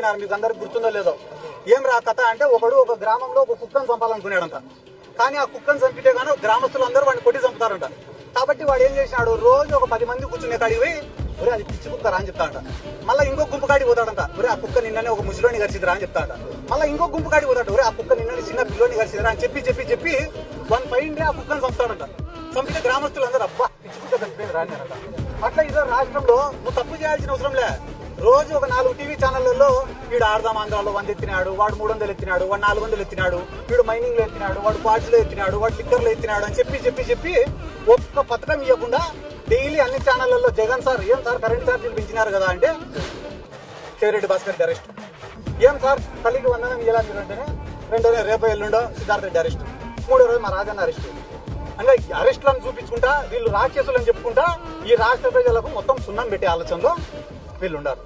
చెప్పినారు, మీకు అందరికి గుర్తుందో లేదో. ఏం రా కథ అంటే, ఒక గ్రామంలో ఒక కుక్కను చంపాలనుకున్నాడంట. కానీ ఆ కుక్కను చంపితే గానీ గ్రామస్తులు అందరూ వాడిని కొట్టి చంపుతారంట. కాబట్టి వాడు ఏం చేసినాడు, రోజు ఒక 10 మంది కూర్చునే కాడికి పోయి ఒరే అది పిచ్చి కుక్కరా అని చెప్తాడంట. మళ్ళీ ఇంకో గుంపు కాడికి పోతాడంట, ఒరే ఆ కుక్క నిన్ననే ఒక ముసలోని గడిచిదిరా అని చెప్తాడంట. మళ్ళీ ఇంకో గుంపు కాడికి పోతాడు, ఒరే ఆ కుక్క నిన్ననే చిన్న పిల్లోని గడిచిదిరా అని చెప్పి వన్ పైండే ఆ కుక్కను చంపుతాడంట. చంపితే గ్రామస్తులు అందరూ అబ్బా పిచ్చి కుక్క చంపిపోయింది రానిరంట. అట్లా ఇదే రాష్ట్రంలో నువ్వు తప్పు చేయాల్సిన అవసరం లే. రోజు ఒక 4 టీవీ ఛానళ్లలో వీడు ఆడదాం ఆంధ్రాలో 100 ఎత్తినాడు, వాడు 300 ఎత్తినాడు, వాడు 400 ఎత్తినాడు, వీడు మైనింగ్ లో ఎత్తినాడు, వాడు క్వార్ట్స్ లో ఎత్తినాడు, వాడు లిక్కర్ లో ఎత్తినాడు అని చెప్పి ఒక్క పథకం ఇవ్వకుండా డైలీ అన్ని ఛానళ్లలో జగన్ సార్ ఏం సార్ కరెంట్ ఛార్జీలు పెంచినారు కదా అంటే కేరెడ్డి భాస్కర్ రెడ్డి అరెస్ట్. ఏం సార్ తల్లికి వందనం ఇలా మీరు అంటేనే 2 రేపు ఎల్లుండో సిద్ధార్థ రెడ్డి అరెస్ట్, 3వ రోజు మా రాజన్న అరెస్ట్. అంటే అరెస్టులను చూపించుకుంటా వీళ్ళు రాక్షసులు అని చెప్పుకుంటా ఈ రాష్ట్ర ప్రజలకు మొత్తం సున్నం పెట్టే ఆలోచనలో వీళ్ళు ఉన్నారు.